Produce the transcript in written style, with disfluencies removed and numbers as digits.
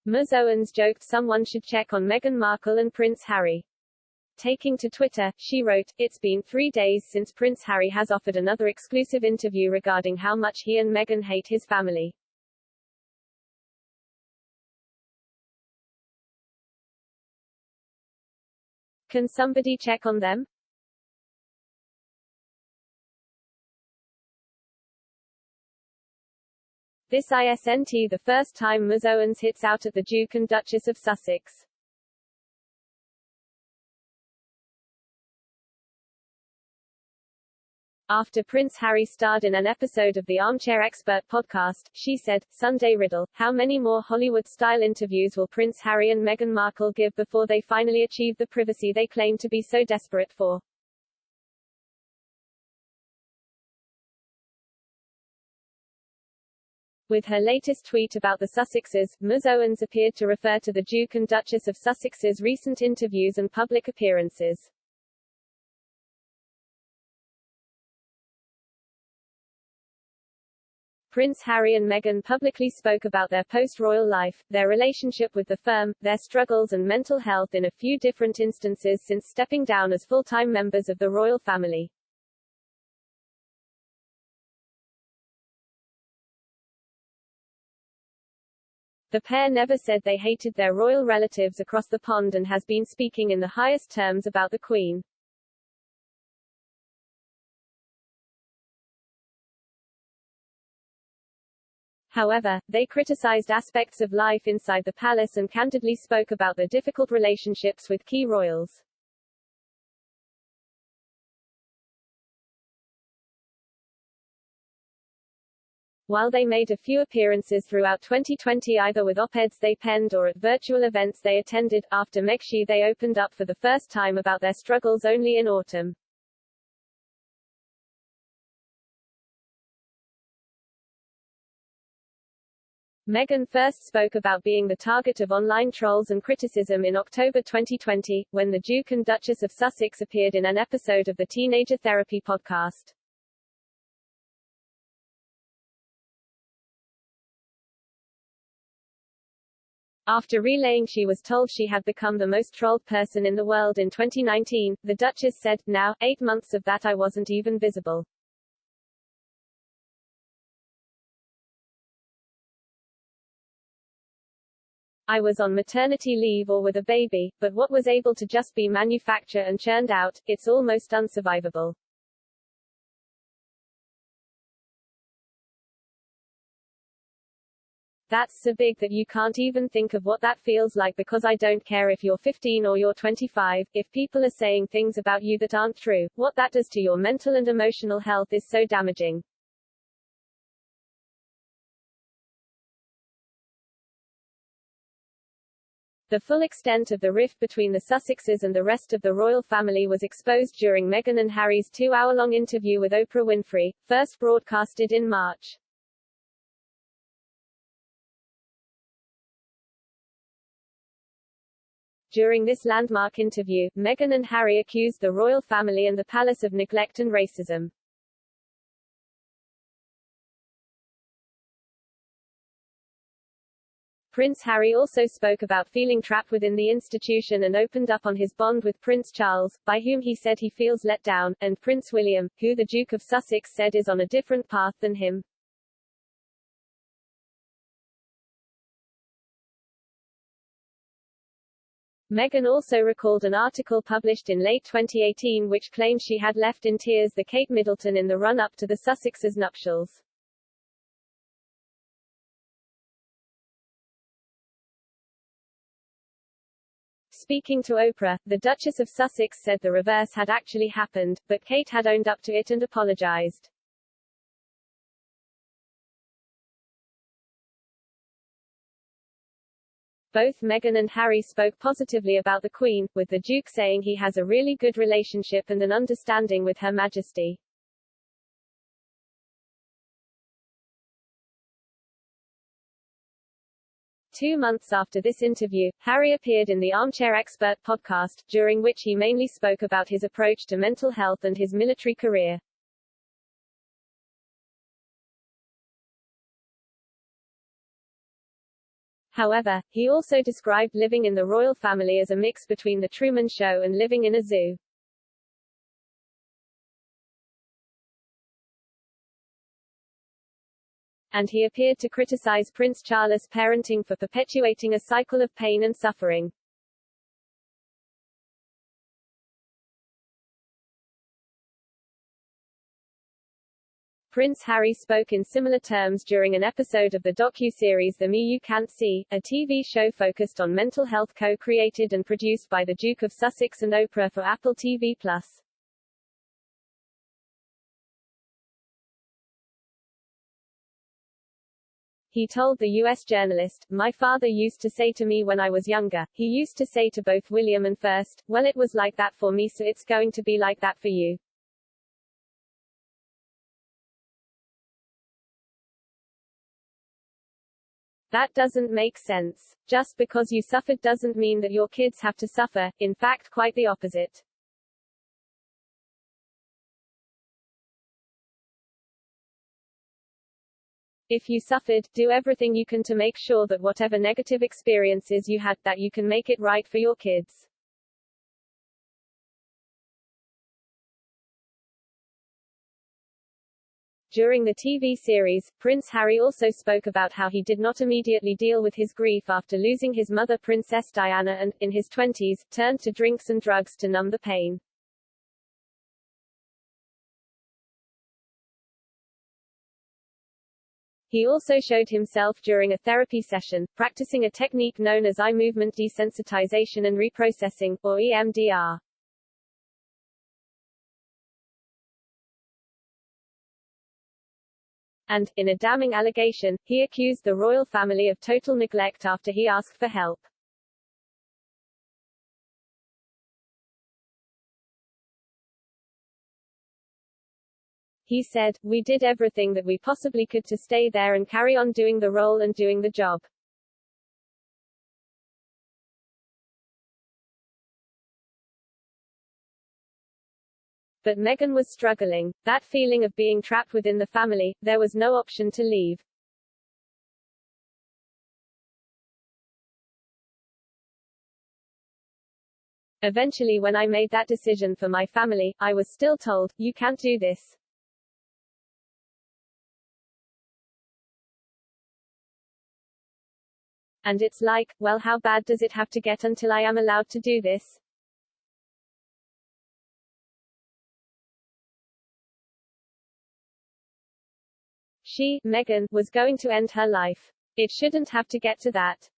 Ms. Owens joked someone should check on Meghan Markle and Prince Harry. Taking to Twitter, she wrote, "It's been 3 days since Prince Harry has offered another exclusive interview regarding how much he and Meghan hate his family. Can somebody check on them?" This isn't the first time Ms. Owens hits out at the Duke and Duchess of Sussex. After Prince Harry starred in an episode of the Armchair Expert podcast, she said, "Sunday riddle, how many more Hollywood-style interviews will Prince Harry and Meghan Markle give before they finally achieve the privacy they claim to be so desperate for?" With her latest tweet about the Sussexes, Ms. Owens appeared to refer to the Duke and Duchess of Sussex's recent interviews and public appearances. Prince Harry and Meghan publicly spoke about their post-royal life, their relationship with the firm, their struggles and mental health in a few different instances since stepping down as full-time members of the royal family. The pair never said they hated their royal relatives across the pond and has been speaking in the highest terms about the Queen. However, they criticized aspects of life inside the palace and candidly spoke about their difficult relationships with key royals. While they made a few appearances throughout 2020 either with op-eds they penned or at virtual events they attended, after Megxi they opened up for the first time about their struggles only in autumn. Meghan first spoke about being the target of online trolls and criticism in October 2020, when the Duke and Duchess of Sussex appeared in an episode of the Teenager Therapy podcast. After relaying she was told she had become the most trolled person in the world in 2019, the Duchess said, "Now, 8 months of that I wasn't even visible. I was on maternity leave or with a baby, but what was able to just be manufactured and churned out, it's almost unsurvivable." That's so big that you can't even think of what that feels like because I don't care if you're 15 or you're 25, if people are saying things about you that aren't true, what that does to your mental and emotional health is so damaging. The full extent of the rift between the Sussexes and the rest of the royal family was exposed during Meghan and Harry's 2-hour-long interview with Oprah Winfrey, first broadcasted in March. During this landmark interview, Meghan and Harry accused the royal family and the palace of neglect and racism. Prince Harry also spoke about feeling trapped within the institution and opened up on his bond with Prince Charles, by whom he said he feels let down, and Prince William, who the Duke of Sussex said is on a different path than him. Meghan also recalled an article published in late 2018 which claimed she had left in tears the Kate Middleton in the run-up to the Sussexes' nuptials. Speaking to Oprah, the Duchess of Sussex said the reverse had actually happened, but Kate had owned up to it and apologized. Both Meghan and Harry spoke positively about the Queen, with the Duke saying he has a really good relationship and an understanding with Her Majesty. Two months after this interview, Harry appeared in the Armchair Expert podcast, during which he mainly spoke about his approach to mental health and his military career. However, he also described living in the royal family as a mix between The Truman Show and living in a zoo. And he appeared to criticize Prince Charles' parenting for perpetuating a cycle of pain and suffering. Prince Harry spoke in similar terms during an episode of the docu-series The Me You Can't See, a TV show focused on mental health co-created and produced by the Duke of Sussex and Oprah for Apple TV+. He told the U.S. journalist, "My father used to say to me when I was younger, he used to say to both William and First, well, it was like that for me, so it's going to be like that for you." That doesn't make sense. Just because you suffered doesn't mean that your kids have to suffer, in fact quite the opposite. If you suffered, do everything you can to make sure that whatever negative experiences you had, that you can make it right for your kids. During the TV series, Prince Harry also spoke about how he did not immediately deal with his grief after losing his mother Princess Diana and, in his 20s, turned to drinks and drugs to numb the pain. He also showed himself during a therapy session, practicing a technique known as eye movement desensitization and reprocessing, or EMDR. And, in a damning allegation, he accused the royal family of total neglect after he asked for help. He said, "We did everything that we possibly could to stay there and carry on doing the role and doing the job." But Meghan was struggling. That feeling of being trapped within the family, there was no option to leave. Eventually, when I made that decision for my family, I was still told, "You can't do this." And it's like, well, how bad does it have to get until I am allowed to do this? She, Meghan, was going to end her life. It shouldn't have to get to that.